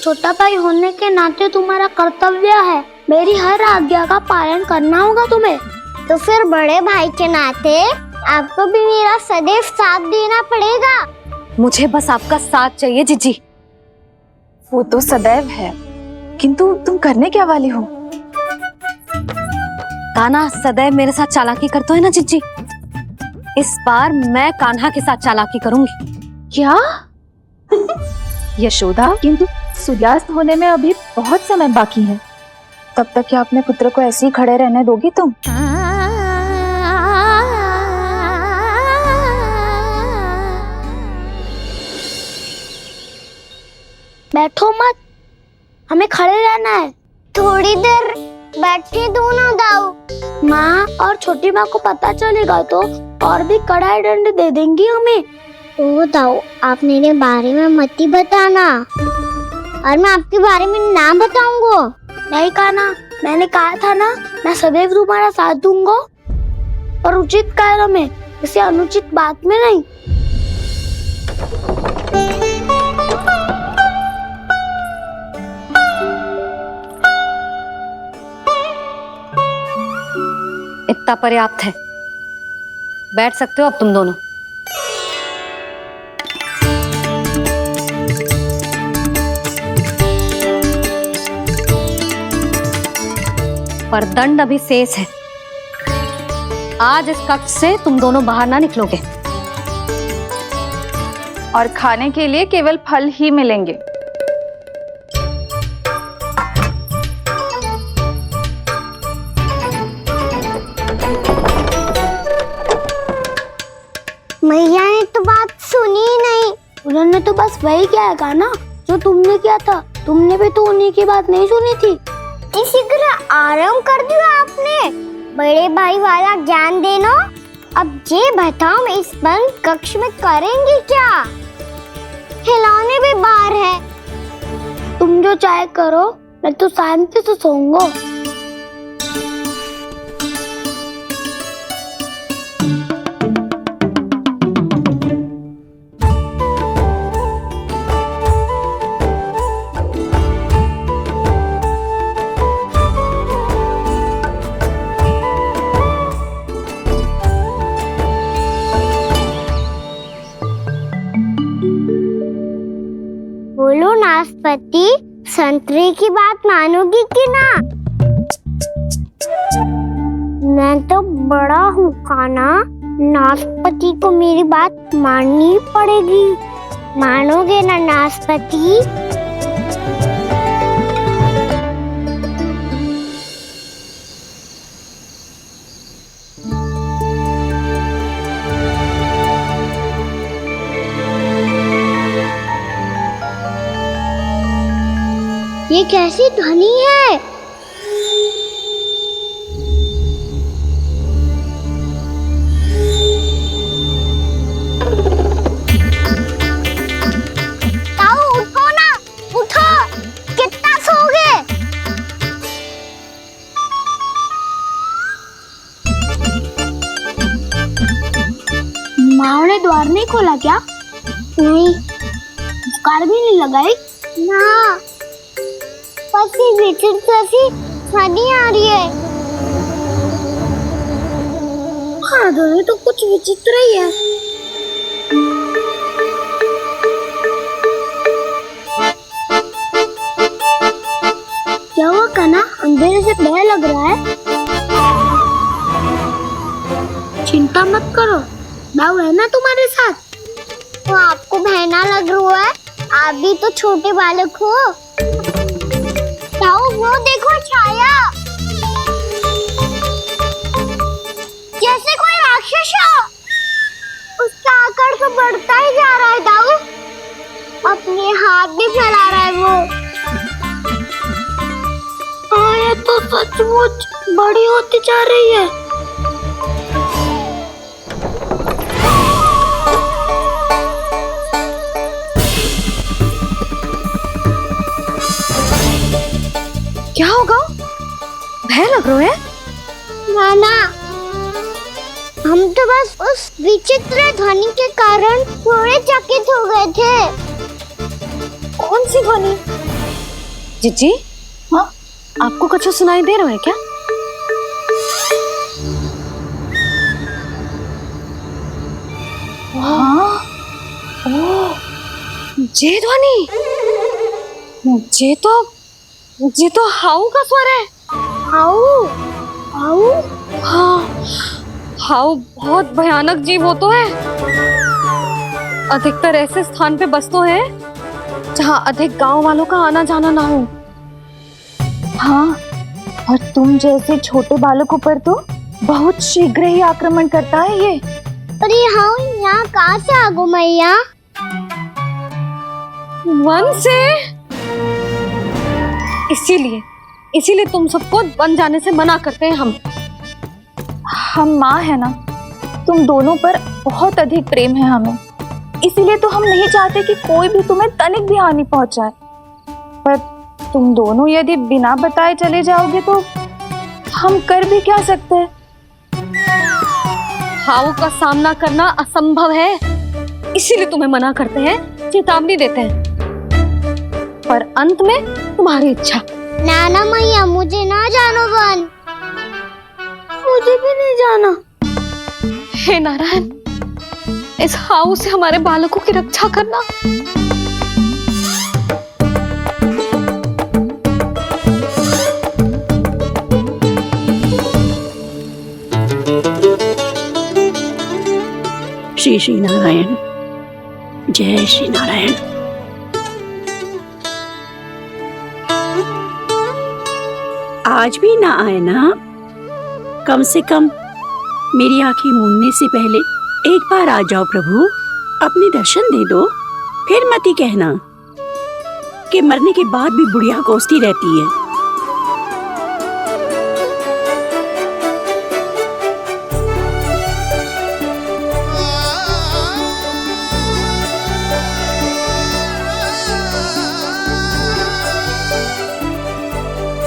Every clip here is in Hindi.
छोटा भाई होने के नाते तुम्हारा कर्तव्य है, मेरी हर आज्ञा का पालन करना होगा तुम्हें। तो फिर बड़े भाई के नाते आपको भी मेरा सदैव साथ देना पड़ेगा। मुझे बस आपका साथ चाहिए जीजी। वो तो सदैव है, किंतु तुम करने क्या वाली हो? कान्हा सदैव मेरे साथ चालाकी करता है ना जीजी, इस बार मैं कान्हा के साथ चालाकी करूंगी। क्या? यशोदा, किंतु सूर्यास्त होने में अभी बहुत समय बाकी है, तब तक क्या अपने पुत्र को ऐसे ही खड़े रहने दोगी तुम? बैठो मत, हमें खड़े रहना है। थोड़ी देर बैठे दो ना दाऊ। माँ और छोटी माँ को पता चलेगा तो और भी कड़ा दंड दे देंगी हमें। ओ दाऊ, आप मेरे बारे में मत ही बताना, और मैं आपके बारे में ना बताऊंगा। नहीं कान्हा, मैंने कहा था ना, मैं सदैव तुम्हारा साथ दूंगा, और उचित कार्य में, इसे अनुचित बात में नहीं। इतना पर्याप्त है, बैठ सकते हो अब तुम दोनों। पर दंड अभी शेष है। आज इस कक्ष से तुम दोनों बाहर ना निकलोगे, और खाने के लिए केवल फल ही मिलेंगे। मैया ने तो बात सुनी ही नहीं। उन्होंने तो बस वही किया था ना जो तुमने किया था। तुमने भी तो उन्हीं की बात नहीं सुनी थी। इसी तरह आराम कर दिया आपने। बड़े भाई वाला ज्ञान देना। अब ये बताओ, मैं इस बंद कक्ष में करेंगे क्या? खिलौने भी बाहर है। तुम जो चाहे करो, मैं तो शांति से सोऊंगा। बोलो नाशपति, संतरे की बात मानोगी कि ना? मैं तो बड़ा हूँ कान्हा, नाशपति को मेरी बात माननी पड़ेगी। मानोगे ना नाशपति? ये कैसी ध्वनि है? ताऊ उठो ना, उठो, कितना सोओगे? माँ ने द्वार नहीं खोला क्या? नहीं। कार भी नहीं लगाई? ना, पति विचित्र सी ध्वनि आ रही है। हाँ, ध्वनि तो कुछ विचित्र ही है। क्या हुआ कान्हा, अंधेरे से भय लग रहा है? चिंता मत करो, दाऊ है ना तुम्हारे साथ। तो आपको बहना लग रहा है? आप भी तो छोटे बालक हो। ताऊ वो देखो छाया, जैसे कोई राक्षस हो। उसका आकार तो बढ़ता ही जा रहा है ताऊ, अपने हाथ भी फैला रहा है वो। हाँ, ये तो सचमुच बड़ी होती जा रही है। क्या होगा? भय लग रहा है? नाना, हम तो बस उस विचित्र ध्वनि के कारण थोड़े चकित हो गए थे। कौन सी ध्वनि? जीजी, हाँ आपको कुछ सुनाई दे रहा है क्या? हाँ ओह, ये ध्वनि, ये तो हाउ का स्वर है। हाउ हाउ हाँ, हाउ बहुत भयानक जीव हो तो है। अधिकतर ऐसे स्थान पे बसते हैं जहाँ अधिक गांव वालों का आना जाना ना हो। हाँ, और तुम जैसे छोटे बालकों पर तो बहुत शीघ्र ही आक्रमण करता है ये। पर ये हाउ यहाँ कहाँ से आ गो मैया? वन से। इसीलिए तुम सबको वन जाने से मना करते हैं हम माँ है ना, तुम दोनों पर बहुत अधिक प्रेम है हमें, इसीलिए तो हम नहीं चाहते कि कोई भी तुम्हें तनिक भी हानि पहुंचाए। पर तुम दोनों यदि बिना बताए चले जाओगे तो हम कर भी क्या सकते हैं? हाउ का सामना करना असंभव है, इसीलिए तुम्हें मना करते हैं, चेतावनी देते हैं। पर अंत में तुम्हारी इच्छा। नाना मैया मुझे ना जानो वन। मुझे भी नहीं जाना। हे नारायण, इस हाउ से हमारे बालकों की रक्षा करना। श्री श्री नारायण, जय श्री नारायण। आज भी ना आए ना? कम से कम मेरी आंखें मूंदने से पहले एक बार आ जाओ प्रभु, अपने दर्शन दे दो। फिर मत ही कहना कि मरने के बाद भी बुढ़िया कोसती रहती है।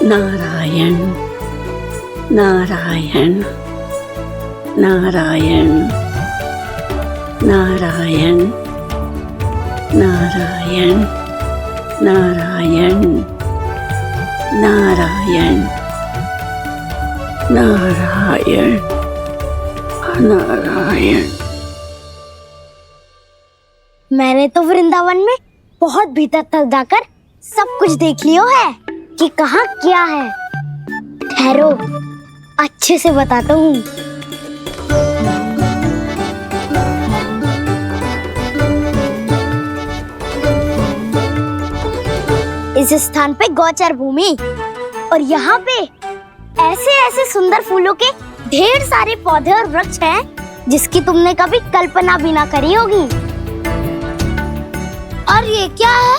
नारायण नारायण नारायण नारायण नारायण नारायण नारायण नारायण नारायण। मैंने तो वृंदावन में बहुत भीतर तक जाकर सब कुछ देख लियो है कि कहाँ क्या है। ठहरो, अच्छे से बताता हूँ। इस स्थान पे गोचर भूमि और यहाँ पे ऐसे ऐसे सुंदर फूलों के ढेर सारे पौधे और वृक्ष हैं जिसकी तुमने कभी कल्पना भी ना करी होगी। और ये क्या है?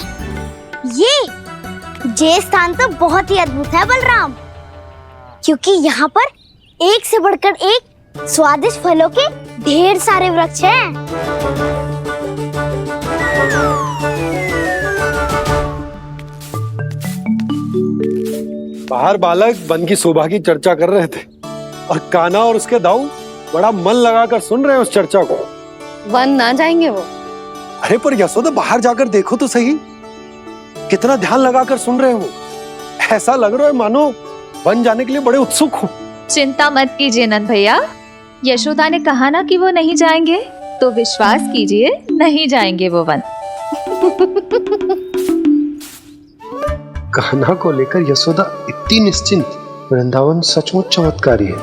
ये स्थान तो बहुत ही अद्भुत है बलराम, क्योंकि यहाँ पर एक से बढ़कर एक स्वादिष्ट फलों के ढेर सारे वृक्ष हैं। बाहर बालक वन की शोभा की चर्चा कर रहे थे और कान्हा और उसके दाऊ बड़ा मन लगाकर सुन रहे हैं उस चर्चा को। वन ना जाएंगे वो। अरे पर यशोदा, बाहर जाकर देखो तो सही, कितना ध्यान लगाकर सुन रहे हो। ऐसा लग रहा है मानो वन जाने के लिए बड़े उत्सुक हो। चिंता मत कीजिए नंद भैया, यशोदा ने कहा ना कि वो नहीं जाएंगे, तो विश्वास कीजिए नहीं जाएंगे वो वन। कान्हा को लेकर यशोदा इतनी निश्चिंत, वृंदावन सचमुच चमत्कारी है।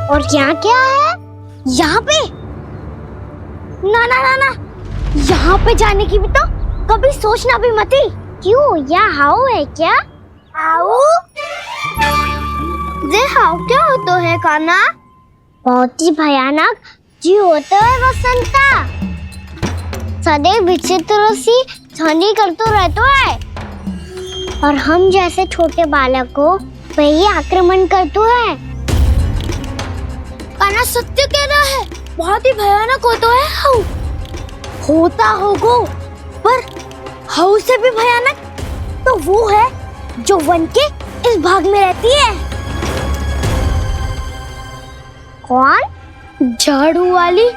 और यहाँ क्या है? यहाँ पे ना ना ना ना, यहाँ पे जाने की भी तो कभी सोचना भी मत ही। क्यों, यहाँ हाउ है क्या? हाउ? ये हाउ क्या होता है कान्हा? बहुत ही भयानक जी होता है वसंता, सदैव विचित्र सी ध्वनि करते रहता है और हम जैसे छोटे बालक को वही आक्रमण करते हैं। कान्हा सत्य कह रहा है, बहुत ही भयानक होता है हाउ। होता होगा, पर हाउ से भी भयानक तो वो है जो वन के इस भाग में रहती है। कौन? झाड़ू वाली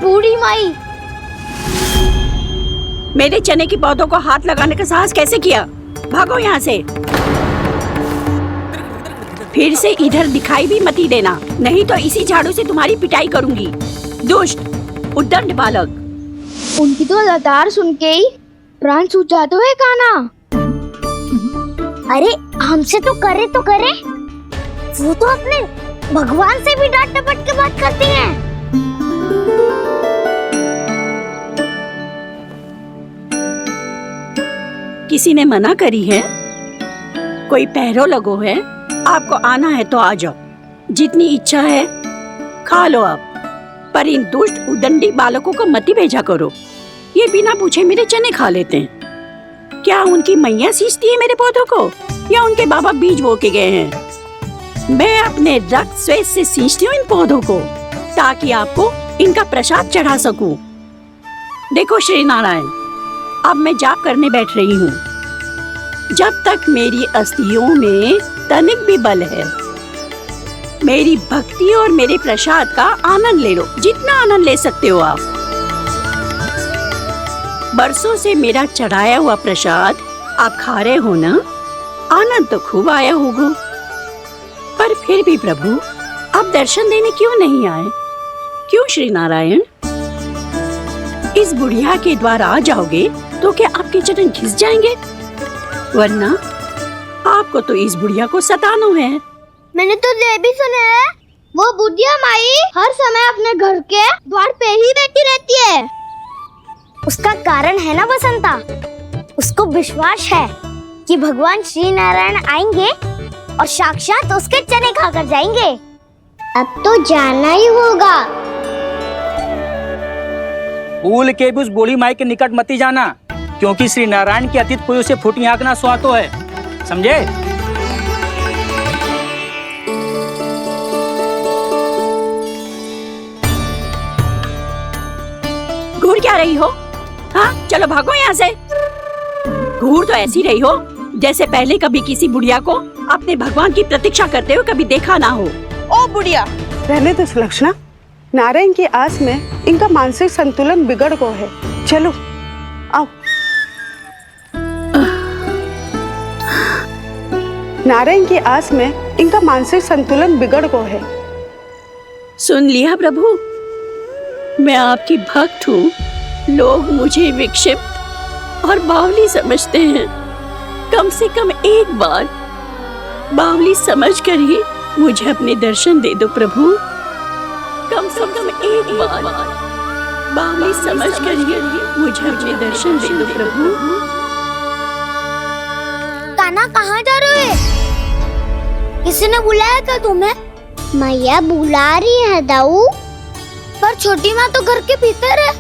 बूढ़ी माई। मेरे चने की पौधों को हाथ लगाने का साहस कैसे किया? भागो यहाँ से। फिर से इधर दिखाई भी मती देना, नहीं तो इसी झाड़ू से तुम्हारी पिटाई करूंगी। दुष्ट उद्दंड बालक। उनकी तो लतार सुन के ही प्राण छूट जाते हुए कान्हा। अरे हमसे तो करे, वो तो अपने भगवान से भी डांट डपट के बात करती हैं। किसी ने मना करी है? कोई पैरों लगो है? आपको आना है तो आ जाओ, जितनी इच्छा है खा लो आप, पर इन दुष्ट उदंडी बालकों को मत ही भेजा करो। ये बिना पूछे मेरे चने खा लेते हैं। क्या उनकी मैया सींचती है मेरे पौधों को, या उनके बाबा बीज बो के गए हैं? मैं अपने रक्त स्वेद से सींचती हूँ इन पौधों को, ताकि आपको इनका प्रसाद चढ़ा सकूं। देखो श्री नारायण, अब मैं जाप करने बैठ रही हूँ। जब तक मेरी अस्थियों में तनिक भी बल है, मेरी भक्ति और मेरे प्रसाद का आनंद ले लो, जितना आनंद ले सकते हो आप। बरसों से मेरा चढ़ाया हुआ प्रसाद आप खा रहे हो ना, आनंद तो खूब आया होगा। पर फिर भी प्रभु, आप दर्शन देने क्यों नहीं आए? क्यों श्री नारायण? इस बुढ़िया के द्वार आ जाओगे तो क्या आपके चरण घिस जाएंगे? वरना आपको तो इस बुढ़िया को सताना है। मैंने तो ये भी सुना है, वो बुढ़िया माई हर समय अपने घर के द्वार पे ही बैठी रहती है। उसका कारण है ना बसंता, उसको विश्वास है कि भगवान श्री नारायण आएंगे और साक्षात उसके चने खाकर जाएंगे। अब तो जाना ही होगा। भूल के भी उस बूढ़ी माई के निकट मत ही जाना, क्योंकि श्री नारायण की अतीत कोई उसे फूटी आंख ना सुहातो है, समझे? घूर क्या रही हो? हाँ, चलो भागो यहाँ से। घूर तो ऐसी रही हो जैसे पहले कभी किसी बुढ़िया को अपने भगवान की प्रतीक्षा करते हुए कभी देखा ना हो। ओ बुढ़िया, रहने दो सुलक्षणा। नारायण की आस में इनका मानसिक संतुलन बिगड़ गया है। चलो आओ। नारायण की आस में इनका मानसिक संतुलन बिगड़ गया है। सुन लिया प्रभु, मैं आपकी भक्त हूँ। लोग मुझे विक्षिप्त और बावली समझते हैं। कम से कम एक बार बावली समझकर ही मुझे अपने दर्शन दे दो प्रभु। कम से कम एक बार बावली समझकर ही मुझे अपने दर्शन दे दो प्रभु। कान्हा कहाँ जा रहे हो? किसी ने बुलाया था तुम्हें? मैया बुला रही है दाऊ। पर छोटी माँ तो घर के भीतर है।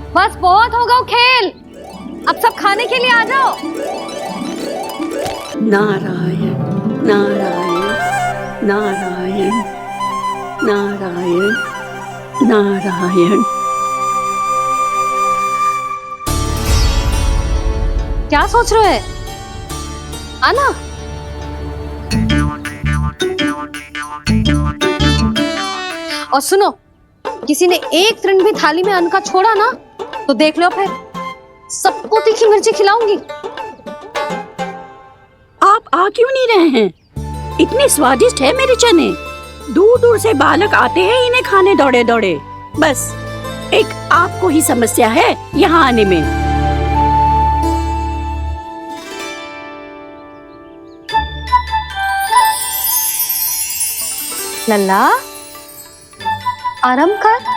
बस बहुत होगा खेल, अब सब खाने के लिए आ जाओ। नारायण नारायण नारायण नारायण नारायण। क्या सोच रहे हैं? आना। और सुनो, किसी ने एक तृण भी थाली में अन्न का छोड़ा ना, तो देख लो फिर सबको तीखी मिर्ची खिलाऊंगी। आप आ क्यों नहीं रहे हैं? इतने स्वादिष्ट है मेरे चने। दूर दूर से बालक आते हैं इन्हें खाने दौड़े दौड़े। बस एक आपको ही समस्या है यहाँ आने में। लल्ला, आराम कर।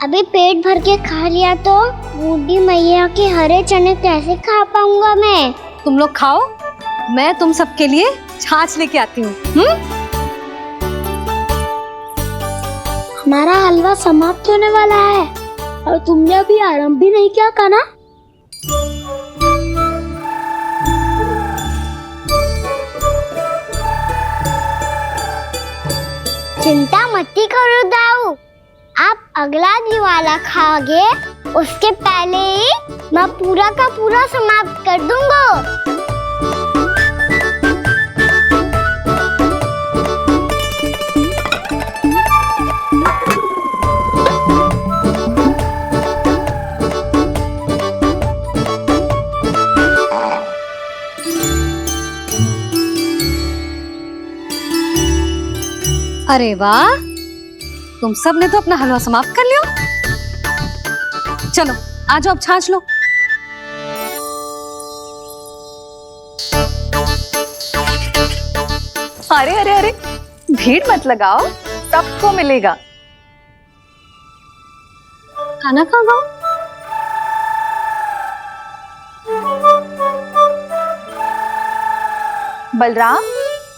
अभी पेट भर के खा लिया तो बूढ़ी मैया के हरे चने कैसे खा पाऊंगा मैं? तुम लोग खाओ, मैं तुम सबके लिए छाछ लेके आती हूँ। हमारा हलवा समाप्त होने वाला है और तुमने अभी आराम भी नहीं किया कान्हा। चिंता मत करो दाऊ, आप अगला दिवाला खाओगे उसके पहले ही मैं पूरा का पूरा समाप्त कर दूंगा। अरे वाह, तुम सब ने तो अपना हलवा समाप्त कर लिया। चलो आ जाओ, अब छाछ लो। अरे अरे अरे, भीड़ मत लगाओ, सबको मिलेगा। खाना खा गो। बलराम,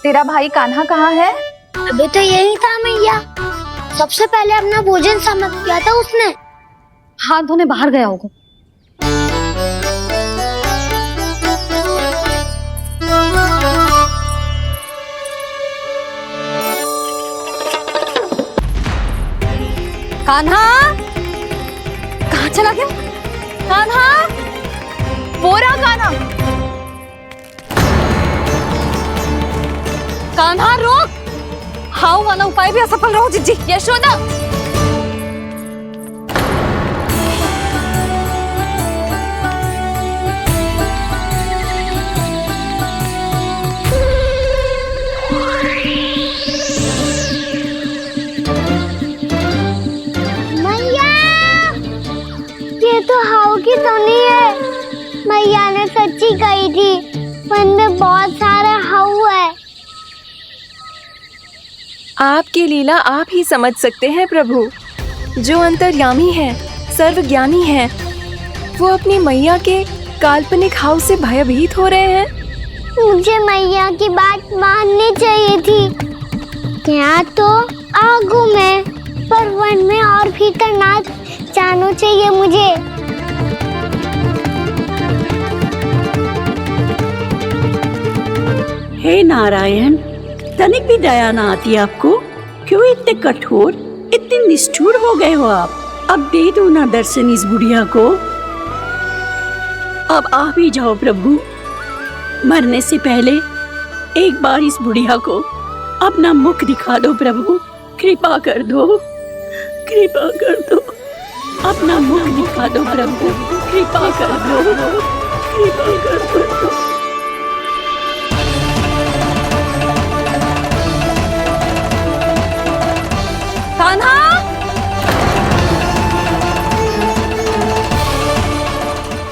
तेरा भाई कान्हा कहाँ है? अभी तो यही था मैया, सबसे पहले अपना भोजन समाप्त किया था उसने। हाथ धोने बाहर गया होगा। कान्हा कहाँ चला गया? कान्हा, वो रहा कान्हा। कान्हा रोक! हाउ वाला उपाय भी असफल रहो जिज्जी। यशोदा, मैया, ये तो हाउ की धुनी है। मैया ने सच्ची कही थी, मन में बहुत सारे हाउ है। आपकी लीला आप ही समझ सकते हैं प्रभु। जो अंतर्यामी है, सर्वज्ञानी है, वो अपनी मैया के काल्पनिक हाव से भयभीत हो रहे हैं। मुझे मैया की बात माननी चाहिए थी। यहाँ तो आगू में, पर वन में और भीतर ना जानो चाहिए मुझे। हे नारायण, तनिक भी दया ना आती आपको? क्यों इतने कठोर, इतने निष्ठुर हो गए हो आप? अब दे दो ना दर्शन इस बुढ़िया को। अब आ भी जाओ प्रभु, मरने से पहले एक बार इस बुढ़िया को अपना मुख दिखा दो प्रभु। कृपा कर दो, कृपा कर दो, अपना मुख दिखा दो प्रभु। कृपा कर दो, कृपा कर दो। कान्हा!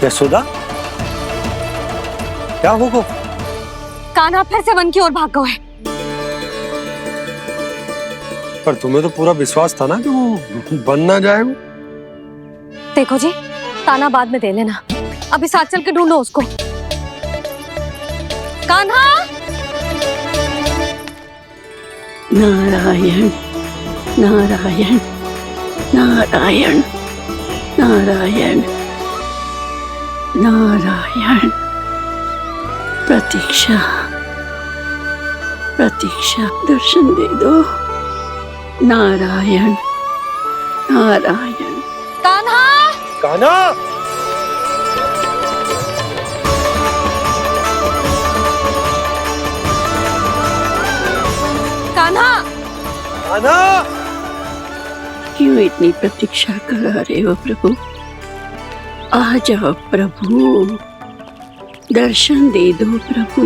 यशोदा, क्या होगा? कान्हा फिर से वन की ओर भाग गया है। पर तुम्हें तो पूरा विश्वास था ना कि वो बन ना जाए। वो देखो जी, ताना बाद में दे लेना, अभी साथ चल के ढूंढो उसको। कान्हा! नारायण नारायण नारायण नारायण नारायण। प्रतीक्षा प्रतीक्षा, दर्शन दे दो। नारायण नारायण। कान्हा! कान्हा! कान्हा! कान्हा! क्यों इतनी प्रतीक्षा करा रहे हो प्रभु? आ जाओ प्रभु, दर्शन दे दो प्रभु।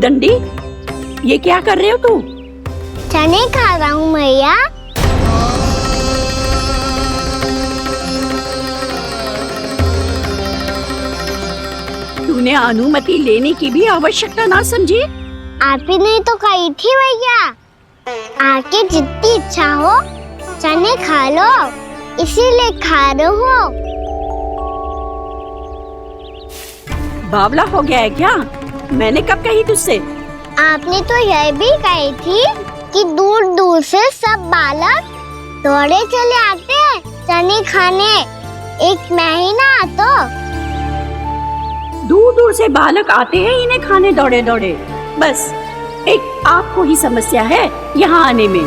दंडी, ये क्या कर रहे हो तू? चने खा रहा हूँ मैया। तूने अनुमति लेने की भी आवश्यकता ना समझी? आप ही नहीं तो कही थी भैया, आके जितनी इच्छा हो चने खा लो, इसीलिए खा रहे हो। बावला हो गया है क्या? मैंने कब कही तुझसे? आपने तो यह भी कही थी कि दूर दूर से सब बालक दौड़े चले आते हैं चने खाने। एक महीना तो दूर दूर से बालक आते हैं इन्हें खाने दौड़े दौड़े। बस एक आपको ही समस्या है यहाँ आने में।